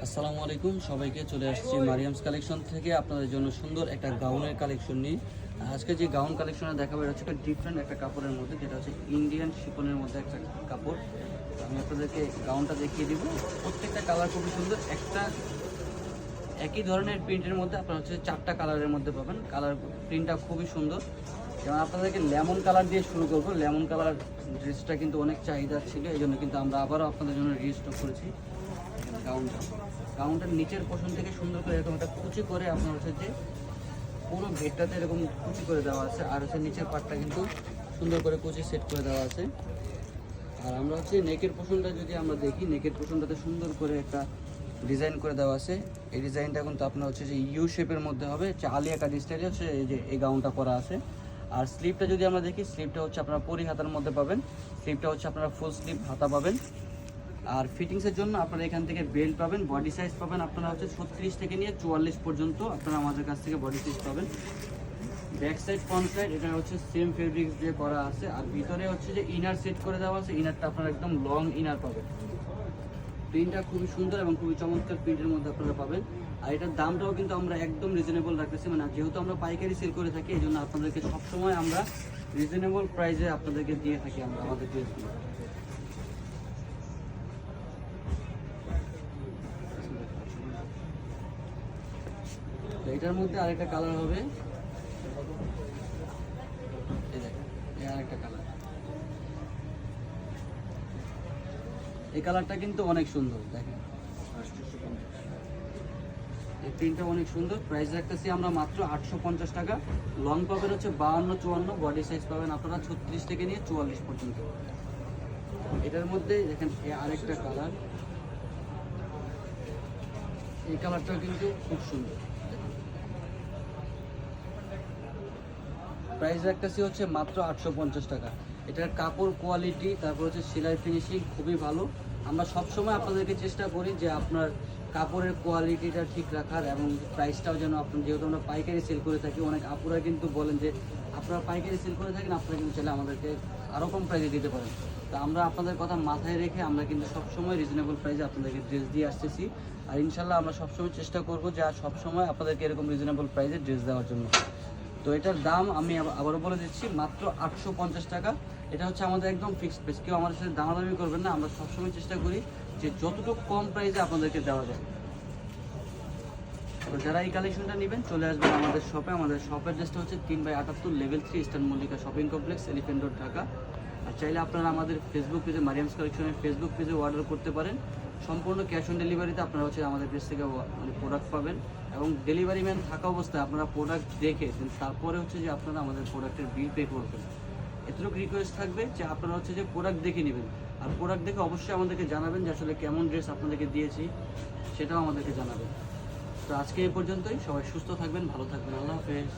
আসসালামু আলাইকুম সবাইকে, চলে আসছি মারিয়ামস কালেকশন থেকে আপনাদের জন্য সুন্দর একটা গাউনের কালেকশন নিয়ে। আজকে যে গাউন কালেকশনে দেখাবো এটা হচ্ছে একটা ডিফারেন্ট একটা কাপড়ের মধ্যে, যেটা হচ্ছে ইন্ডিয়ান শিফনের মধ্যে একটা কাপড়। আমি আপনাদেরকে গাউনটা দেখিয়ে দিব। প্রত্যেকটা কালার খুবই সুন্দর, একটা একই ধরনের প্রিন্টের মধ্যে আপনারা হচ্ছে 4টা কালারের মধ্যে পাবেন। কালার প্রিন্টটা খুবই সুন্দর। যেমন আপনাদেরকে লেমন কালার দিয়ে শুরু করবো। লেমন কালার ড্রেসটা কিন্তু অনেক চাহিদা ছিল, এই জন্য কিন্তু আমরা আবারও আপনাদের জন্য রিস্টক করেছি গাউনটার নিচের পোর্শন থেকে সুন্দর করে এরকম একটা কুচি করে আপনার হচ্ছে যে পুরো ঘেরটাতে এরকম কুচি করে দেওয়া আছে, আর হচ্ছে নিচের পাটটা কিন্তু সুন্দর করে কুচি সেট করে দেওয়া আছে। আর আমরা হচ্ছে নেকের পোর্শনটা যদি আমরা দেখি, নেকের পোর্শনটাতে সুন্দর করে একটা ডিজাইন করে দেওয়া আছে। এই ডিজাইনটা কিন্তু আপনার হচ্ছে যে ইউ শেপের মধ্যে হবে, আলিয়া কাট স্টাইলে হচ্ছে এই যে এই গাউনটা করা আছে। আর স্লিভটা যদি আমরা দেখি, স্লিভটা হচ্ছে আপনারা পরি হাতার মধ্যে পাবেন। স্লিভটা হচ্ছে আপনারা ফুল স্লিভ হাতা পাবেন। আর ফিটিংসের জন্য আপনারা এখান থেকে বেল্ট পাবেন, বডি সাইজ পাবেন আপনারা হচ্ছে 36 থেকে নিয়ে 44 পর্যন্ত আপনারা আমাদের কাছ থেকে বডি সাইজ পাবেন। ব্যাক সাইড ফ্রন্ট সাইড এটা হচ্ছে সেম ফেব্রিক্স দিয়ে করা আছে। আর ভিতরে হচ্ছে যে ইনার সেট করে দেওয়া আছে, ইনারটা আপনারা একদম লং ইনার পাবেন। প্রিন্টটা খুবই সুন্দর এবং খুবই চমৎকার প্রিন্টের মধ্যে আপনারা পাবেন। আর এটার দামটাও কিন্তু আমরা একদম রিজনেবল রাখতেছি, মানে যেহেতু আমরা পাইকারি সেল করে থাকি এই জন্য আপনাদেরকে সবসময় আমরা রিজনেবল প্রাইসে আপনাদেরকে দিয়ে থাকি আমরা আমাদের ড্রেসগুলো। তো এটার মধ্যে আরেকটা কালার হবে, এই দেখেন এই আরেকটা কালার। এই কালারটা কিন্তু অনেক সুন্দর, দেখেন এই প্রিন্টটা অনেক সুন্দর। প্রাইস রাখতেছি আমরা মাত্র 850 টাকা। লং পাবেন হচ্ছে 52-54, বডি সাইজ পাবেন আপনারা 36 থেকে নিয়ে 44 পর্যন্ত। এটার মধ্যে দেখেন এই আরেকটা কালার, এই কালারটা কিন্তু খুব সুন্দর। প্রাইস রাখতেছি হচ্ছে মাত্র 850 টাকা। এটার কাপড় কোয়ালিটি, তারপর হচ্ছে সেলাই ফিনিশিং খুবই ভালো। আমরা সবসময় আপনাদেরকে চেষ্টা করি যে আপনার কাপড়ের কোয়ালিটিটা ঠিক রাখার এবং প্রাইসটাও যেন আপনার, যেহেতু আমরা পাইকারি সেল করে থাকি, অনেক আপুরা কিন্তু বলেন যে আপনারা পাইকারি সেল করে থাকেন, আপনারা কিন্তু চাইলে আমাদেরকে আরও কম প্রাইসে দিতে পারেন। তো আমরা আপনাদের কথা মাথায় রেখে আমরা কিন্তু সবসময় রিজনেবল প্রাইসে আপনাদেরকে ড্রেস দিয়ে আসতেছি। আর ইনশাল্লাহ আমরা সবসময় চেষ্টা করবো যে আর সবসময় আপনাদেরকে এরকম রিজনেবল প্রাইসে ড্রেস দেওয়ার জন্য। তো এটার দাম আমি আবারও বলে দিচ্ছি, মাত্র 850 টাকা। এটা হচ্ছে আমাদের একদম ফিক্সড প্রাইস, কেউ আমাদের সাথে দামাদামি করবেন না। আমরা সবসময় চেষ্টা করি যে যতটুকু কম প্রাইসে আপনাদেরকে দেওয়া যায়। তো যারা এই কালেকশনটা নেবেন চলে আসবেন আমাদের শপে। আমাদের শপের অ্যাড্রেসটা হচ্ছে 3/78 level 3 eastern Mallika shopping complex, elephant road, Dhaka. আর চাইলে আপনারা আমাদের ফেসবুক পেজে, মারিয়ামস কালেকশনের ফেসবুক পেজে অর্ডার করতে পারেন। সম্পূর্ণ ক্যাশ অন ডেলিভারিতে আপনারা হচ্ছে আমাদের পেজ থেকে মানে প্রোডাক্ট পাবেন, এবং ডেলিভারি ম্যান থাকা অবস্থায় আপনারা প্রোডাক্ট দেখে তারপরে হচ্ছে যে আপনারা আমাদের প্রোডাক্টের বিল পে করবেন। এতটুকু রিকোয়েস্ট থাকবে যে আপনারা হচ্ছে যে প্রোডাক্ট দেখে নেবেন, আর প্রোডাক্ট দেখে অবশ্যই আমাদেরকে জানাবেন যে আসলে কেমন ড্রেস আপনাদেরকে দিয়েছি, সেটাও আমাদেরকে জানাবেন। তো আজকে এই পর্যন্তই। সবাই সুস্থ থাকবেন, ভালো থাকবেন। আল্লাহ হাফেজ।